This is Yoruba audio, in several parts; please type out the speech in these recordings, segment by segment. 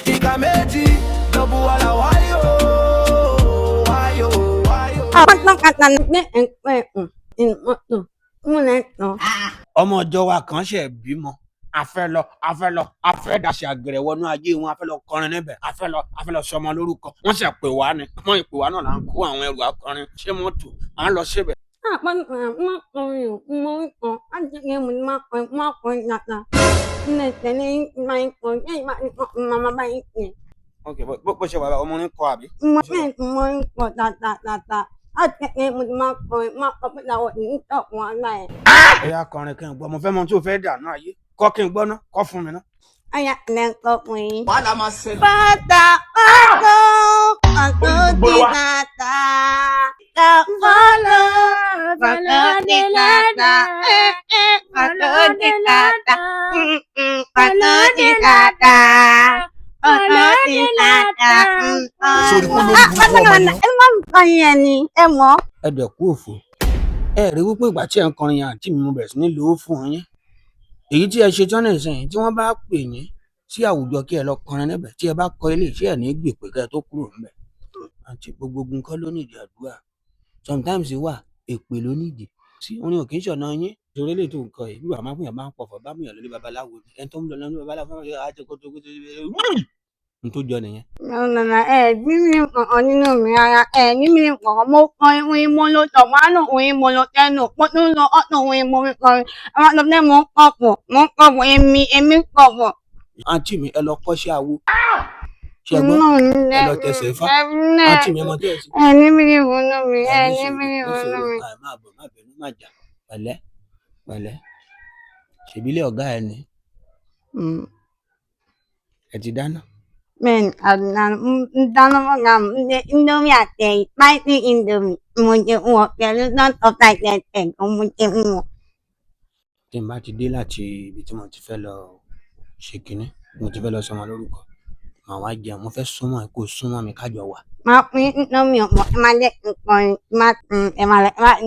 Ika Meji, double wala wayo. Ọmọ ọjọ́ wa kan ṣe bímọ a fẹ́ daṣẹ àgẹrẹ wọnú ayé wọn a fẹ́ lọ kọrin níbẹ̀ a fẹ́ lọ sọmọ lórúkọ wọ́n ṣe pè wá ni wọ́n ìpè wá náà là ń kó àwọn ẹrù akọrin ṣé mọ́tò à ń lọ síbẹ̀. Ok, bó ṣe wà ọmọ orin kọ àbí. Ẹ̀yà kọrin kí n gbọ́ mo fẹ́ mọ tí o fẹ́ dànù ayé kọ́ kí n gbọ́ ná kọ́ fún mi ná. Aya lẹ́kọ̀ọ́ fún yín. Wàhálà máa ṣẹlẹ̀. Bàtà ọkọ̀ di bàtà kàfọ́lọ́ bàtà di bàtà bàtà di bàtà bàtà di bàtà bàtà di bàtà. Sori kó lórí burúkú ọmọ yẹn. Ẹ má kàn yẹn ni ẹ mọ̀. Ẹ dẹ̀ kú òfò ẹ rí wípé ìgbà tí ẹ ń kọrin yẹn àǹtí mi mo bẹ̀rẹ̀ sí ní lò ó fún yín èyí tí ẹ ṣe tán náà sẹ́yìn tí wọ́n bá pè yín sí àwùjọ kí ẹ lọ kọrin níbẹ̀ tí ẹ bá kọ ilé iṣẹ́ ẹ̀ ní gbèpè kẹ́ ẹ tó kúrò níbẹ̀ àǹtí gbogbo nǹkan ló nídìí àdúrà sometimes wà èpè ló nídìí sí orin ò kì í ṣọ̀nà yín ìṣòro eléyìí tó nǹkan yìí bíbá máa fún yàn máa ń pọ̀fọ̀ bá mú yàn lórí babaláwo ni ẹni tó ń lọ lórí babaláwo fún yàn á jẹ kó tó n tó jọ nìyẹn. Nana bí mi kankan nínú mi rárá ní mi kankan mo kọrin orin mo lo tọ̀mánù orin mo lo tẹnu mo tún lo ọ̀tún orin mo fi kọrin àwọn àtọ́fẹ́ mo ń kọ̀pọ̀ èmi kọ̀pọ̀. Àǹtí mi ẹ lọ kọ́ṣẹ́ awo ṣe gbọ́ ẹ lọ tẹsẹ̀ fá àǹtí mi ẹ mọ tẹ́sí. Ẹni mi ní ìwúnú mi ẹni mi ní ìwúnú mi. Máa bọ̀ má bẹ̀rù má jà pẹ̀lẹ́ ṣèbílé ọ̀gá ẹ ni ẹ ti dáná. Men dáná mọ́gà indomie àtẹ spicy indomie mo jẹ wọn pẹ̀lú not of like that mo jẹ wọn. Tí n bá ti dé láti ibi tí mo ti fẹ́ lọ ṣe kínní mo ti fẹ́ lọ sọmọ lórúkọ màá wá jẹun mo fẹ́ súnmọ́ ẹ kó súnmọ́ mi kájọ wà. Máa pín indomie ọ̀pọ̀ ẹ máa jẹ́ nǹkan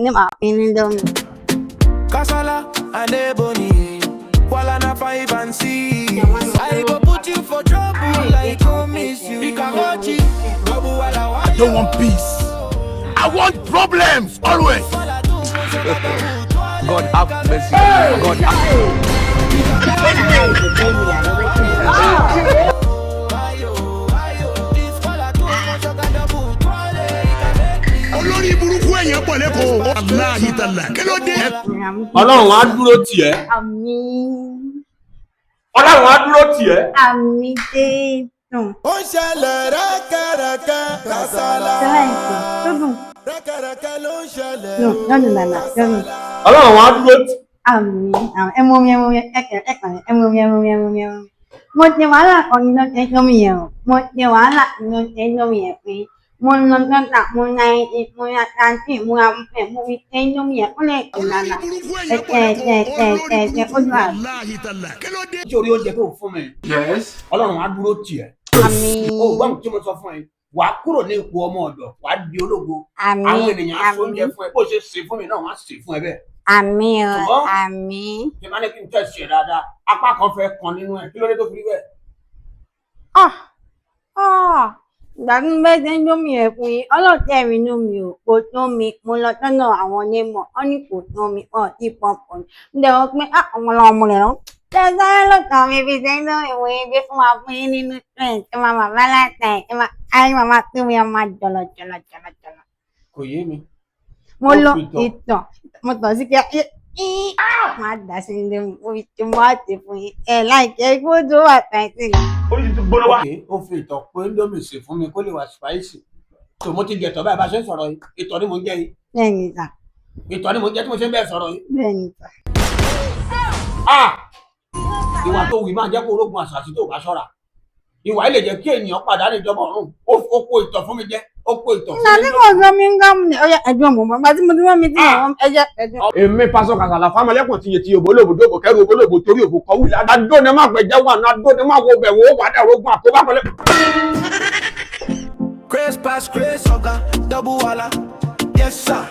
ní máa pín indomie. Kasala and Ebony, Wala na 5 and 6. I go put you for trouble like I miss you. Meji, double wala wayo. I don't want peace. I want problems always. God have mercy. God Olórí burúkú èèyàn pọ̀ lẹ́kọ̀ọ́. Aláhi tàlà. Kí ló dé? Ọlọ́run á dúró tì ẹ́. Àmín. Ọlọ́run á dúró tì ẹ́. Àmín Jésù. ó ṣẹlẹ̀ rẹ́kẹ̀rẹ́kẹ́ Kasala. Rẹ́kẹ̀rẹ́kẹ́ ló ń ṣẹlẹ̀. Lọ́dún lànà lọ́dún. Ọlọ́run á dúró tì. Àmín ẹmu mo ṣe wàhálà kan nínú ẹjọ́ mi yẹn o mo ṣe wàhálà nínú ẹjọ́ mi yẹn pé mo lọ dọ́tà mo ra ẹyin mo ra tanti mo ra ẹ̀ mo fi ẹjọ́ mi yẹn ó lè kó lánà ẹ̀ẹ́dẹ̀ẹ̀dẹ̀ ó dùn àbí. Aláhi tàlà. Kí ló dé? Nítorí oúnjẹ tó fún mi. Ọlọ́run á dúró tì ẹ́. Àmín. Ó gbọ́n tí mo sọ fún ẹ wà á kúrò ní ipò ọmọ ọ̀dọ̀ wà á di ológo. Àmín. Àwọn ènìyàn á sóúnjẹ fún ẹ bó ṣe sè fún mi náà wọ́n á sè fún ẹ bẹ́ẹ̀. Àmín o àmín. Ṣé máa ní kí n tẹ̀ ṣe dáadáa apá kan fẹ́ kan nínú ẹ kí ló dé tó fi rí bẹ́ẹ̀. Ìgbà tí mo bẹ́ẹ̀ ṣe ń dómi ẹ̀ fún yín ọlọ́ọ̀tẹ̀ mi inú mi ò kò tó mi mo lọ tọ́nà àwọn onímọ̀ wọ́n ní kò tó mi tí pọ́npọ́ ni mo dẹ̀ wọ́n pé àwọn ọmọ rẹ̀ lọ. Ṣé sáré lọ́kàn mi fi ṣe ń dán ìwé ibi fún wa fún yín nínú trend ẹ máa bàbá láta ẹ máa ayé màmá pé mi máa jọlọ. Kò yé mi. Mo lo ìtàn mo tàn sí kí máa dà sí ilé mi mo fi ti mọ́ àti fún yín láìpẹ́ kó tó wà táìsì. Ó fi ìtàn pé lómi sè fún mi kó lè wà spicy. Tó mo ti jẹ̀tọ̀ báyìí bá ṣe ń sọ̀rọ̀ yìí ìtọ̀ ni mo ń jẹ yìí. Bẹ́ẹ̀ni sà. Ìtọ̀ ni mo ń jẹ tí mo ṣe ń bẹ́ẹ̀ sọ̀rọ̀ yìí. Bẹ́ẹ̀ni sà. Ìwà tó wù máa jẹ́ kó orógun àṣàṣì tó bá ṣọ́ra. Ìwà yìí lè jẹ́ kí ènìyàn pàdánù ìjọba ọ̀run. Ó kó ìtọ̀ fún mi jẹ́. Ó kó ìtọ̀ fún mi. Ìlànà tí kò sọ mi ń gbá mu ni ọ̀yà ẹ̀jọ̀ mọ̀ mọ́ tí mo ti wọ́n mi tí àwọn ẹ̀jẹ̀. Èmi pásọ Kasala fámọlẹ́kùn ti yẹ ti òbó lòbò dòbò kẹrù òbó lòbò torí òbò kọ wíìlì. Adó ni má gbẹ̀jẹ̀ wà náà adó ni má wo bẹ̀ wò ó wàdà orógun àkóbá pẹ̀lẹ́. Grace pass grace, oga, double wala. Yes, sir.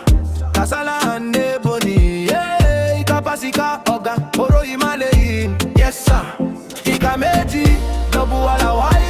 Kasala and Ebony. Yeah, Ika pasika, oga, oro imale in. Yes, sir. Ika Meji, double wala. Why?